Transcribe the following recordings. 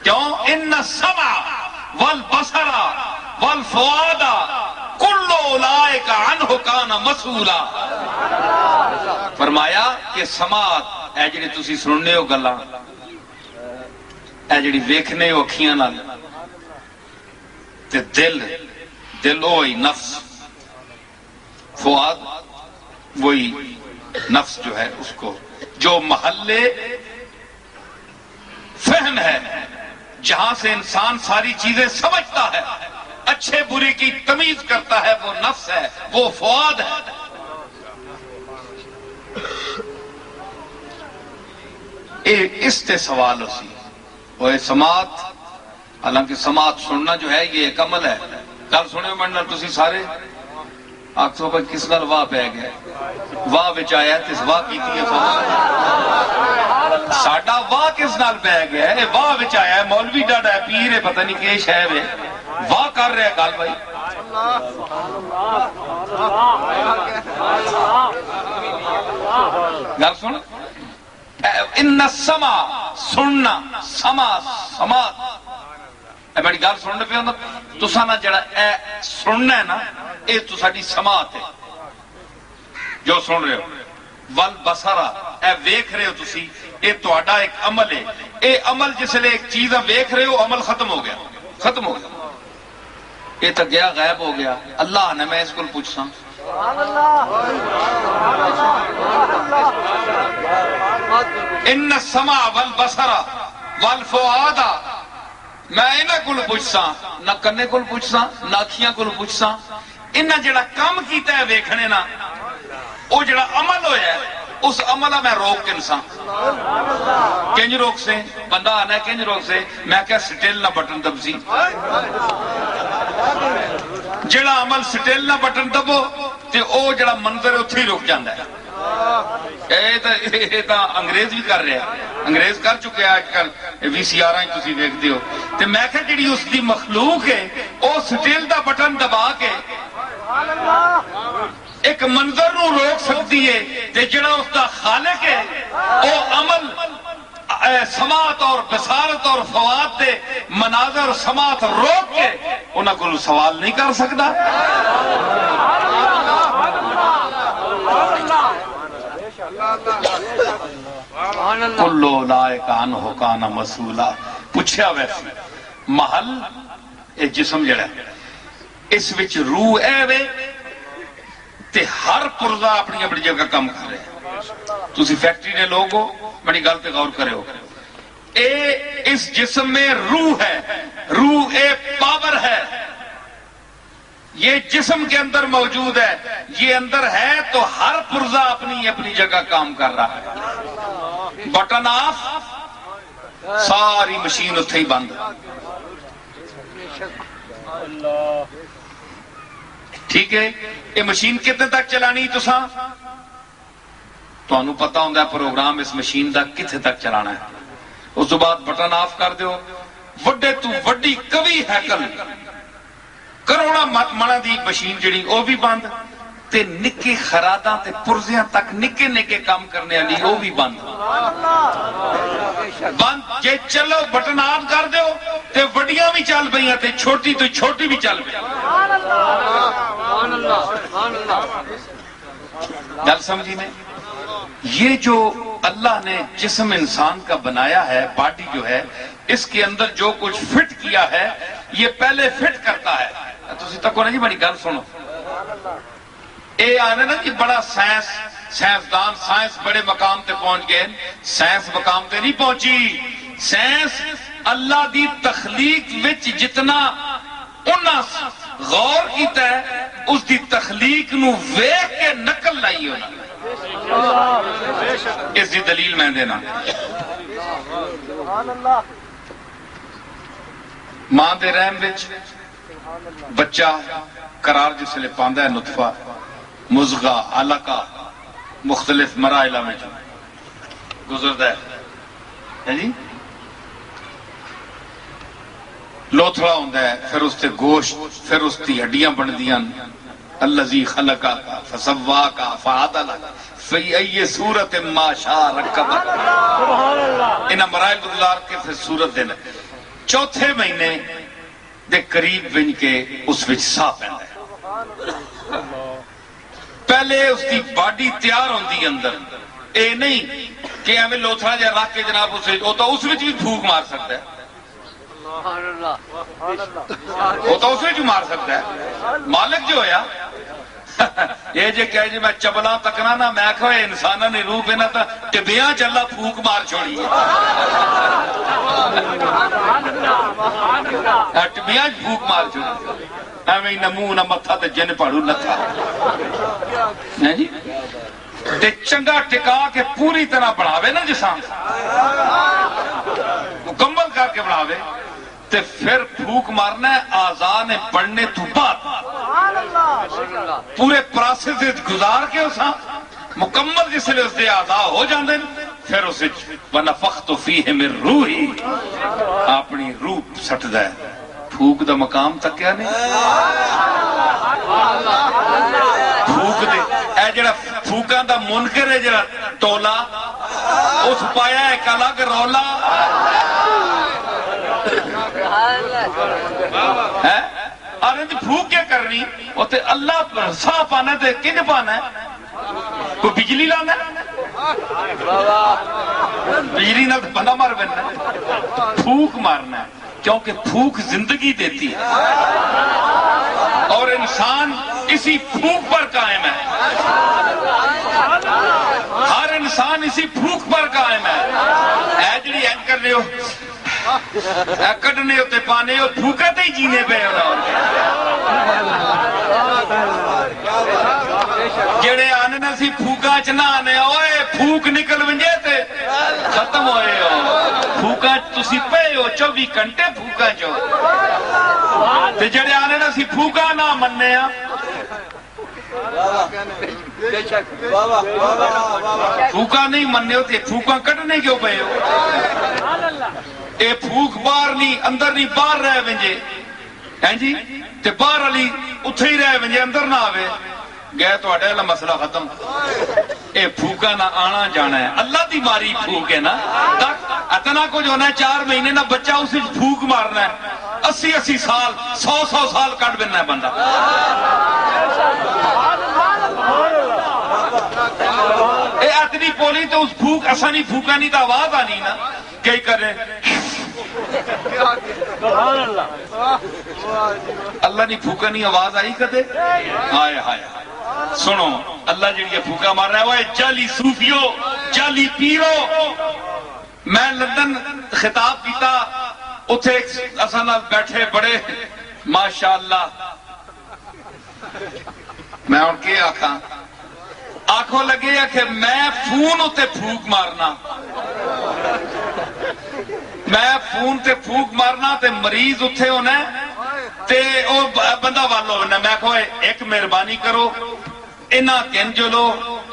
کیوں؟ ان السمع والبصر والفؤاد کل اولئک عنہ کان مسئولا. فرمایا کہ سماعت اے جڑی تسی سننے ہو گلاں، اے جڑی ویکھنے ہو اکھیاں نال، تے دل وہی نفس، فؤاد وہی نفس جو ہے اس کو، جو محلے فہم ہے، جہاں سے انسان ساری چیزیں سمجھتا ہے، اچھے برے کی تمیز کرتا ہے، وہ نفس ہے، وہ فؤاد ہے. اس تے سوال اسی وہ سماعت، حالانکہ سماعت سننا جو ہے یہ ایک عمل ہے. کل سنے ہو منڈل تسی سارے آکسو پر کس نال واہ پہ گئے، واہ بچ آیا تس واہ کیتی ہے ساڑھا واہ کس نال پہ گیا ہے، واہ بچ آیا ہے، مولوی ڈاڑا ہے، پیر ہے، پتہ نہیں کہ شہ ہے، واہ کر رہے ہیں. کال بھائی گل سن، ان السمع سننا، سماعت اے بڑی گل سننے پہ ہوندہ تساں نہ جڑا اے سننا ہے نا، اے تو ساڑی سماعت ہے جو سن رہے ہو. والبصر اے ویکھ رہے ہو تسی، اے تہاڈا ایک عمل ہے. اے عمل جس لئے ایک چیزاں ویکھ رہے ہو، عمل ختم ہو گیا، ختم ہو گیا، اے تو گیا غائب ہو گیا. اللہ نے میں اس کو پوچھساں ان السمع والبصر والفؤاد، میں انہاں کول پوچھساں، نہ کنے کول پوچھساں، نہ اکھیاں کول پوچھساں. انہاں جڑا کام کیتا ہے ویکھنے نا، وہ جڑا عمل ہویا ہے، اس عملہ میں روک انسان کنج روک سے. بندہ آنا ہے کنج روک سے، میں کہا سٹیل نہ بٹن دب سی. جڑا عمل سٹیل نہ بٹن دبو تے او جڑا منظر اتھی رک جاندہ ہے. اے تا انگریز بھی کر رہے ہیں، انگریز کر چکے ہیں آج کل وی سی آر آئیں تسی دیکھ دیو. تے میں کہا جڑی اس دی مخلوق ہے او سٹیل دا بٹن دبا کے ایک منظر نو روک سکتی ہے، تے جڑا اس دا خالق ہے او عمل سماعت اور بصارت اور فؤاد دے مناظر سماعت روک کے انہاں کو سوال نہیں کر سکتا. کل اولئک عنہ کان مسئولا. پوچھا ویسے محل اے جسم جڑا ہے اس وچ روح اے وے تے ہر پرزہ اپنی اپنی جگہ کام کر رہے ہیں. تسی فیکٹری نے لوگ ہو، بڑی گل تے غور کرے ہو، اے اس جسم میں روح ہے، روح اے پاور ہے، یہ جسم کے اندر موجود ہے، یہ اندر ہے تو ہر پرزہ اپنی اپنی جگہ کام کر رہا ہے. بٹن آف، ساری مشین اتھے ہی بند. ٹھیک ہے، یہ مشین کتنے تک چلانی تساں تو انہوں پتہ ہوندہ ہے پروگرام اس مشین دا کتنے تک چلانا ہے. اس تو بعد بٹن آف کر دیو، وڈے تو وڈی کبھی ہیکل کروڑا منہ دی مشین جڑی او بھی بند، تے نکے خراداں تے پرزیاں تک نکے نکے کام کرنے والی او بھی بند. جے چلو بٹن آف کر دیو تے وڈیاں بھی چل پئیاں تے چھوٹی تو چھوٹی بھی چل پئی. گل سمجھی میں؟ یہ جو اللہ نے جسم انسان کا بنایا ہے، باڈی جو ہے، اس کے اندر جو کچھ فٹ کیا ہے یہ پہلے فٹ کرتا ہے. تسی تکو نا جی بڑی گل سنو، اے آنے نا جی بڑا سائنسدان، سائنس بڑے مقام تے پہنچ گئے. سائنس مقام تے نہیں پہنچی. سائنس اللہ دی تخلیق وچ جتنا انہاں غور کیتا ہے اس دی تخلیق نو ویکھ کے نقل لائی ہونا. اس دی دلیل میں دینا، ماں دے رحم وچ بچہ قرار جس لئے پاندہ ہے، نطفہ، مضغہ، علقہ، مختلف مراحلہ میں جو گزرتا ہے جی. لوتھڑا ہوندہ ہے، پھر اس تے گوشت، پھر اس تی ہڈیاں بن دیاں. الذی خلقک فسواک فعدلک فی ای صورت ما شاء رکبک. انہاں مراحل گزار کے پھر صورت دینا. چوتھے مہینے دے قریب بن کے اس وچ سا پیندا ہے. پہلے اس کی باڈی تیار ہوندی اندر، اے نہیں کہ ایویں لوتھڑا جہا رکھ کے جناب اس وچ بھی پھوک مار سکتا ہے. وہ تو اس وچ مار سکتا ہے. مالک جو ہویا یہ جے کہے جی میں چبلا تکنا نا، میں کہو انساناں نے روح پہ نہ تا ٹبیاں چلا پھوک مار چھوڑی ٹبیاں پھوک مار چھوڑی. ایویں نہ منہ نہ متھا تے جن پاڑو نہ تھا جی. تے چنگا ٹکا کے پوری طرح بڑھاوے نا جسام مکمل کر کے بڑھاوے تے پھر پھوک مارنا ہے اعضاء نے بڑھنے تو بعد. پورے پروسیس گزار کے اساں مکمل جس لئے اس دے اعضاء ہو جاندے پھر اس وَنَفَخْتُ فِيهِ مِن رُوحِي اپنی روح سٹدا ہے. پھوک دا مقام تک کیا نہیں. پھوک دے اے جڑا پھوکاں دا منکر ہے جڑا ٹولا اس پایا ایک الگ رولا آنے تو پھوک کیا کرنی وہ تے اللہ پر سا پانا تے کنج پانا ہے. کوئی بجلی لانا ہے، بجلی نہ بندہ مار بننا ہے. پھوک مارنا ہے کیونکہ پھوک زندگی دیتی ہے اور انسان اسی پھوک پر قائم ہے. ہر انسان اسی پھوک پر قائم ہے. اے جڑی اینج کر رہے ہو کڈنے ہوتے پانے ہو پھوکا تے ہی جینے پہ جڑے آنے نا سی پھوکا چ نہ آنے اوئے پھوک نکل ونجے تے ختم ہوئے ہو. پھوکا تسی پے ہو 24 گھنٹے پھوکا چو تے جڑے آنے نا سی پھوکا نہ مننے ہاں پھوکا نہیں مننے ہوتے پھوکا کٹنے کیوں پے ہو. اے پھوک باہر نہیں اندر نہیں باہر رہ ونجے ہیں جی تے باہر علی اتھے ہی رہ ونجے اندر نہ آوے گئے تو اڈے اللہ مسئلہ ختم. اے پھوکا نہ آنا جانا ہے اللہ دی ماری پھوک ہے نا. اتنا کچھ ہونا ہے 4 مہینے نہ بچہ اسے پھوک مارنا ہے 80 سال 100 سال کٹ بننا ہے بندہ. اے اتنی پولی تو اس پھوک ایسا نہیں پھوکا نہیں تو آواز آنی نا کئی کر رہے اللہ نہیں پھوکا نہیں آواز آئی کدے. ہائے ہائے سنو اللہ جڑی پھوکا مار رہا ہے وہ جعلی صوفیو جعلی پیرو. میں لندن خطاب کیتا اتھے اساں نال بیٹھے بڑے ماشاءاللہ میں ان کے آنکھوں لگے کہ میں فون اتے پھوک مارنا میں فون تے پھوک مارنا تے مریض اتھے ہونا تے او بندہ والو ہونا. میں کہو ایک مہربانی کرو انہاں کنجلو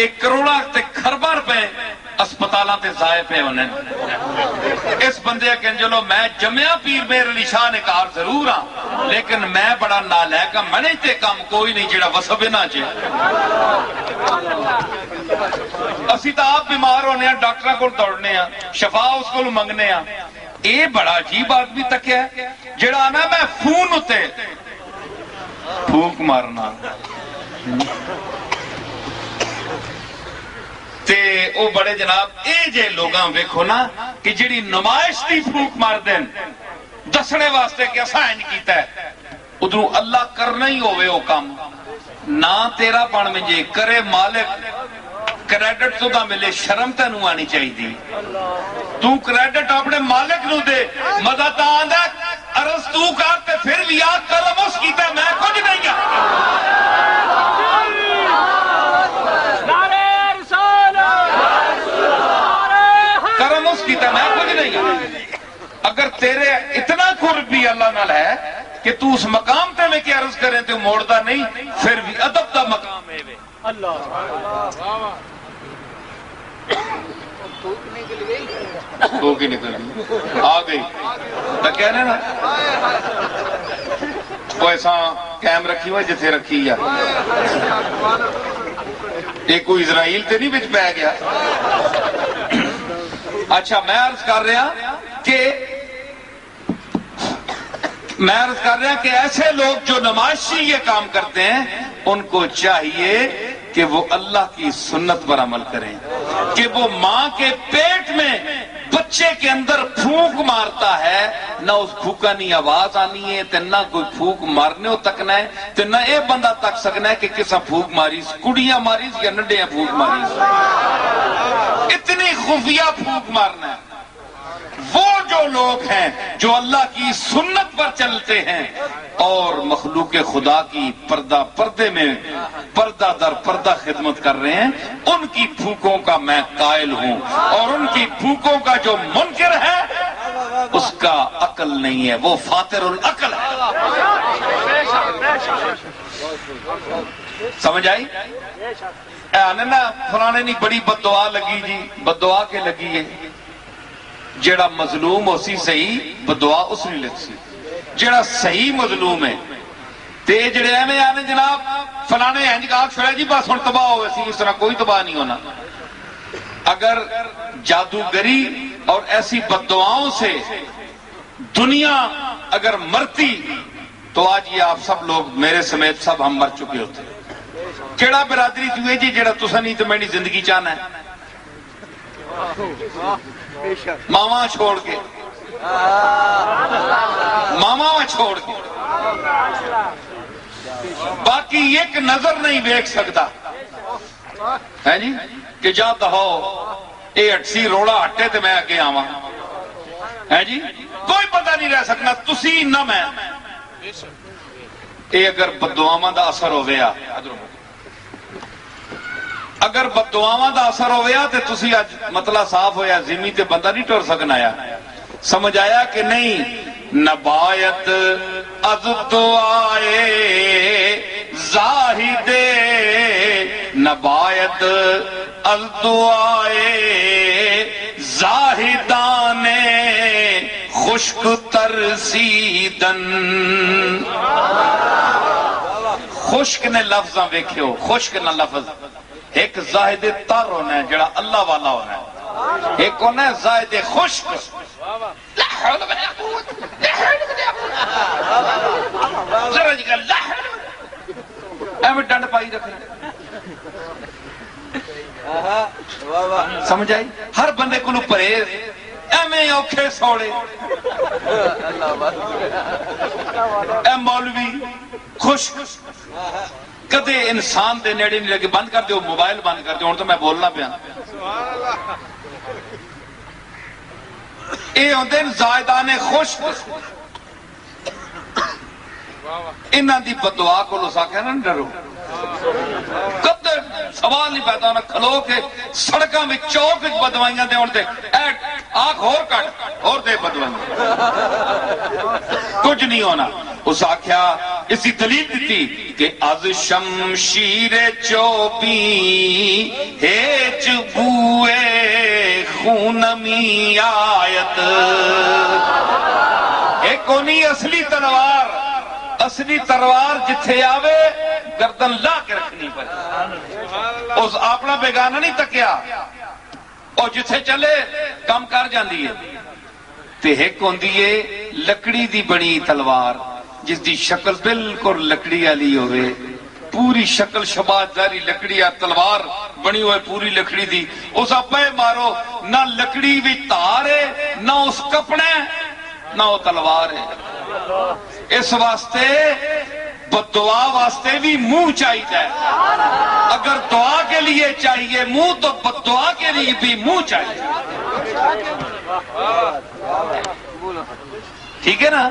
1 کروڑا تے خربہ روپے اسپتالاں تے ضائع پہ ہونے. اس بندے کنجلو میں جمعہ پیر میر علی شاہ نے کہا ضرور ہاں لیکن میں بڑا نالائق ہاں میں نہیں تے کام کوئی نہیں جڑا وسب نہ چے. اسی تو آپ بیمار ہونے ہیں ڈاکٹراں کو دوڑنے ہیں شفا اس کو منگنے ہیں. اے بڑا عجیب آدمی تک ہے جڑا آنا میں فون ہوتے پھوک مارنا تے او بڑے جناب اے جے لوگاں ویکھو نا کہ جڑی نمائش دی پھوک مار دین دسنے واسطے کہ اساں انج کیتا ہے ادھروں اللہ کرنا ہی ہوئے او کام نہ تیرا بن منجے کرے مالک کریڈٹ تو دا ملے شرم تینوں آنی چاہیے دی. تو کریڈٹ اپنے مالک نو دے مدد آندا عرض تو کرتے پھر بھی یاد کرم اس کیتا ہے میں کچھ نہیں گیا کرم اس کیتا ہے میں کچھ نہیں گیا. اگر تیرے اتنا قرب بھی اللہ نال ہے کہ تو اس مقام تے میں کیا عرض کریں تو موڑتا نہیں پھر بھی ادب دا مقام ہے اللہ دو کی نکل گئی آ گئی تو کہہ رہے نا وہ ایسا کیم رکھی ہوئے جتھے رکھی یا ایک کوئی اسرائیل تے نہیں بچ پہ گیا. اچھا میں عرض کر رہا کہ میں عرض کر رہا کہ ایسے لوگ جو نمائشی یہ کام کرتے ہیں ان کو چاہیے کہ وہ اللہ کی سنت پر عمل کریں، کہ وہ ماں کے پیٹ میں بچے کے اندر پھونک مارتا ہے، نہ اس پھونکانی آواز آنی ہے تے نہ کوئی پھونک مارنے تکنا ہے تے نہ اے بندہ تک سکنا ہے کہ کسا پھونک ماریس، کڑیاں ماریس یا نڈیاں پھونک ماریس، اتنی خفیہ پھونک مارنا ہے۔ وہ جو لوگ ہیں جو اللہ کی سنت پر چلتے ہیں اور مخلوق خدا کی پردے میں پردہ در پردہ خدمت کر رہے ہیں، ان کی پھونکوں کا میں قائل ہوں، اور ان کی پھونکوں کا جو منکر ہے اس کا عقل نہیں ہے، وہ فاتر العقل ہے۔ سمجھ آئی؟ فلانے نہیں بڑی بد دعا لگی جی، بد دعا کے لگی ہے، جیڑا مظلوم ہو سی صحیح بدعا اس نہیں لگ سی، جیڑا صحیح مظلوم ہے تے جڑے ایویں آنے جناب فلانے انج کہا چھڑا جی بس ہن تباہ ہوئے سی، اس طرح کوئی تباہ نہیں ہونا۔ اگر جادوگری اور ایسی بددعاؤں سے دنیا اگر مرتی تو آج یہ آپ سب لوگ میرے سمیت سب ہم مر چکے ہوتے۔ کیڑا برادری چوئے جی جیڑا تسا نہیں تو میں نہیں زندگی چاہنا ہے، ماما چھوڑ کے، ماما چھوڑ کے باقی ایک نظر نہیں دیکھ سکتا ہے جی کہ جا دہو اے اٹسی روڑا ہٹے تے میں اگے آواں ہے جی، کوئی پتہ نہیں رہ سکنا تسی نہ میں۔ اے اگر بددعاواں دا اثر ہو گیا، اگر بددعاواں دا اثر ہو گیا تے تسی اج مطلع صاف ہویا زمین تے بندہ نہیں ٹر سکنا آیا۔ سمجھ آیا کہ نہیں؟ نبایت از دعائے زاہد، نبایت از دعائے زاہدان خشک ترسیدن۔ خشک نے لفظاں ویکھیو، خشک نہ لفظ، ایک زاہد تر ہونا ہے جڑا اللہ والا ہونا ہے، ایک ہونا ہے زاہد خشک، لا حول ولا قوت لا حول ولا قوت، ذرا جی لا حول ایویں ڈنڈ پائی رکھنا۔ سمجھ آئی؟ ہر بندے کو پرہیز، ایویں اوکھے سوڑے، اے مولوی خشک، کدے انسان دے نیڑے نہیں لگے، بند کر دیو موبائل بند کر دیو، ہن تو میں بولنا پیا۔ اے ہوندے زائدان خشک، انہاں دی بددعا کو لو ساکھے نہ ڈرو، کدے سوال نہیں پیدا ہونا، کھلو کے سڑکاں میں چوک بدوائیاں دے ہون تے آنکھ اور کٹ اور دے بدوائیاں، کچھ نہیں ہونا۔ اس آکھیا اسی دلیل دیتی کہ از شمشیر چوبی ہیچ بوئے خونمی آیت۔ ایک کونی اصلی تلوار، اصلی تلوار جتھے آوے گردن لا کے رکھنی پڑے، اس اپنا بیگانہ نہیں تکیا، اور جتھے چلے کام کر جاندی ہے۔ تے ایک ہوندی ہے لکڑی دی بنی تلوار جس دی شکل بالکل لکڑی والی ہوئے، پوری شکل شباہت داری لکڑی یا تلوار بنی ہوئے پوری لکڑی دی، اس اپنے مارو نہ لکڑی بھی تار ہے نہ اس کپڑے نہ وہ تلوار ہے۔ اس واسطے بددعا واسطے بھی منہ چاہیے، اگر دعا کے لیے چاہیے منہ تو بددعا کے لیے بھی منہ چاہیے، ٹھیک ہے نا؟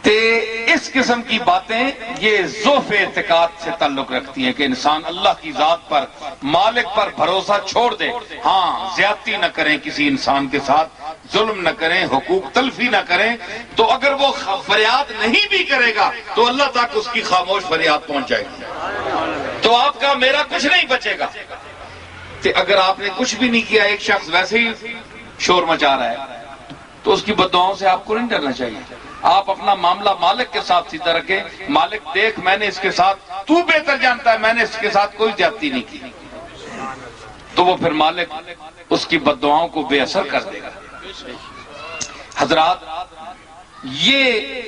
تے اس قسم کی باتیں یہ ضعف اعتقاد سے تعلق رکھتی ہیں کہ انسان اللہ کی ذات پر، مالک پر بھروسہ چھوڑ دے، ہاں زیادتی نہ کریں کسی انسان کے ساتھ، ظلم نہ کریں، حقوق تلفی نہ کریں، تو اگر وہ فریاد نہیں بھی کرے گا تو اللہ تک اس کی خاموش فریاد پہنچ جائے گی، تو آپ کا میرا کچھ نہیں بچے گا۔ تے اگر آپ نے کچھ بھی نہیں کیا، ایک شخص ویسے ہی شور مچا رہا ہے تو اس کی بددعاؤں سے آپ کو نہیں ڈرنا چاہیے۔ آپ اپنا معاملہ مالک کے ساتھ سیدھا رکھیں، مالک دیکھ میں نے اس کے ساتھ، تو بہتر جانتا ہے میں نے اس کے ساتھ کوئی زیادتی نہیں کی، تو وہ پھر مالک اس کی بددعاؤں کو بے اثر کر دے گا۔ حضرات یہ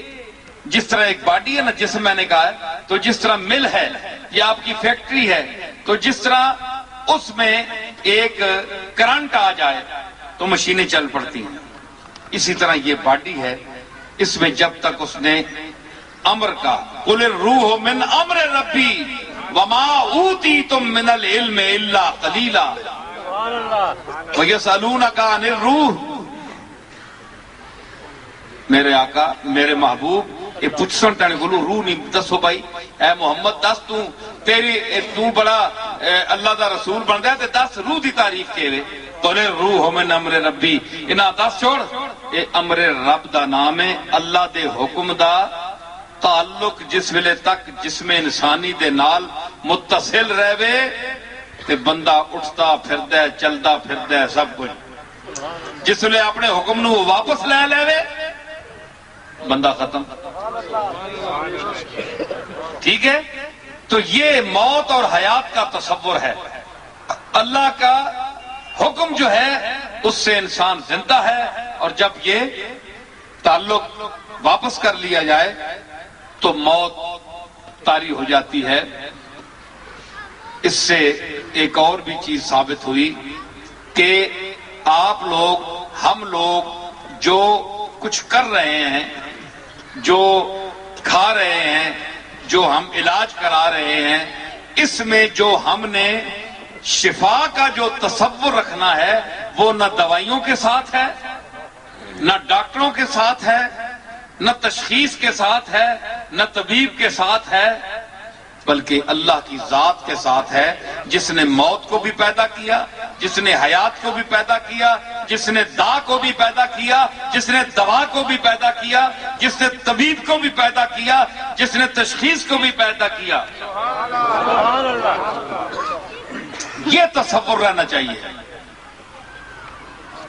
جس طرح ایک باڈی ہے نا، جسم میں نے کہا ہے، تو جس طرح مل ہے یا آپ کی فیکٹری ہے، تو جس طرح اس میں ایک کرنٹ آ جائے تو مشینیں چل پڑتی ہیں، اسی طرح یہ باڈی ہے، اس میں جب تک اس نے امر کا قل الروح من امر ربی وما اوتیتم من العلم الا قلیلا ویسألونک عن الروح، میرے آقا میرے محبوب یہ پوچھسن تانے بولو روح نہیں دسو بھائی، اے محمد دس تو بڑا اللہ دا رسول بن گیا تے دس روح دی تعریف کیوے، قل الروح من امر ربی، انہاں دس چھوڑ یہ امر رب دا نام ہے، اللہ دے حکم دا تعلق جس ویلے تک جسم انسانی دے نال متصل رہے تے بندہ اٹھتا پھردا ہے چلدا پھردا ہے سب کچھ، جس ویلے اپنے حکم نو واپس لے لے بندہ ختم، ٹھیک ہے؟ تو یہ موت اور حیات کا تصور ہے، اللہ کا حکم جو ہے اس سے انسان زندہ ہے، اور جب یہ تعلق واپس کر لیا جائے تو موت طاری ہو جاتی ہے۔ اس سے ایک اور بھی چیز ثابت ہوئی کہ آپ لوگ ہم لوگ جو کچھ کر رہے ہیں، جو کھا رہے ہیں، جو ہم علاج کرا رہے ہیں، اس میں جو ہم نے شفا کا جو تصور رکھنا ہے وہ نہ دوائیوں کے ساتھ ہے، نہ ڈاکٹروں کے ساتھ ہے، نہ تشخیص کے ساتھ ہے، نہ طبیب کے ساتھ ہے، بلکہ اللہ کی ذات کے ساتھ ہے، جس نے موت کو بھی پیدا کیا، جس نے حیات کو بھی پیدا کیا، جس نے دا کو بھی پیدا کیا، جس نے دوا کو بھی پیدا کیا، جس نے طبیب کو بھی پیدا کیا، جس نے تشخیص کو بھی پیدا کیا۔ یہ تصور رہنا چاہیے۔